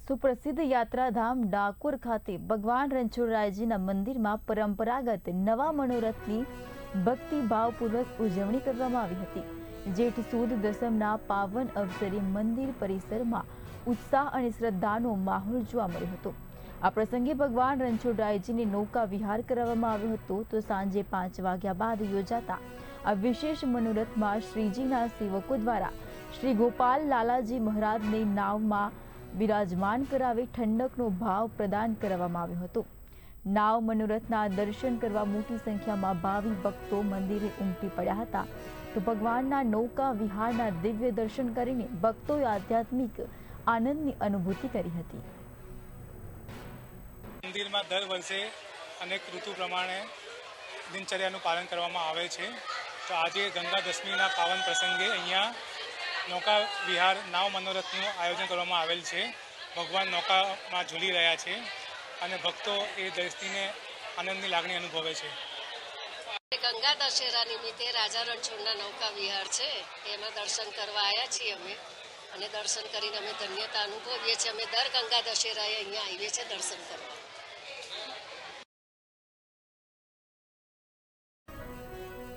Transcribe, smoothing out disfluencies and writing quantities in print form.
સુપ્રસિદ્ધ યાત્રાધામ ડાકોર ખાતે ભગવાન રણછોડરાયજીના મંદિરમાં પરંપરાગત નવા મનોરથની ભક્તિભાવપૂર્વક ઉજવણી કરવામાં આવી હતી। જેઠ સુદ દસમના પાવન અવસરે મંદિર પરિસરમાં ઉત્સાહ અને શ્રદ્ધાનો માહોલ જોવા મળ્યો હતો। આ પ્રસંગે ભગવાન રણછોડરાયજીને નૌકા વિહાર કરાવવામાં આવ્યો હતો। તો સાંજે 5 વાગ્યા બાદ યોજાતા આ વિશેષ મનોરથમાં શ્રીજીના સેવકો દ્વારા શ્રી ગોપાલ લાલાજી મહારાજને નાવમાં વિરાજમાન કરાવી ઠંડકનો ભાવ પ્રદાન કરવામાં આવ્યો હતો। નાવ મનોરથના દર્શન કરવા મોટી સંખ્યામાં ભાવિ ભક્તો મંદિરે ઉમટી પડ્યા હતા। તો ભગવાનના નૌકા વિહારના દિવ્ય દર્શન કરીને ભક્તોએ આધ્યાત્મિક આનંદની અનુભૂતિ કરી હતી। મંદિરમાં દર વર્ષે અનેક ઋતુ પ્રમાણે દિનચર્યાનું પાલન કરવામાં આવે છે। તો આજે ગંગા દશમીના પાવન પ્રસંગે અહીંયા નૌકા વિહાર નાવ મનોરથનું આયોજન કરવામાં આવેલ છે। ભગવાન નૌકામાં ઝૂલી રહ્યા છે અને ભક્તો એ દ્રષ્ટિને આનંદની લાગણી અનુભવે છે। ગંગા દશેરા નિમિત્તે રાજા રણછોડના નૌકા વિહાર છે એમાં દર્શન કરવા આવ્યા છીએ અમે અને દર્શન કરીને અમે ધન્યતા અનુભવીએ છીએ। અમે દર ગંગા દશેરાએ અહીંયા આવીએ છીએ દર્શન કરવા।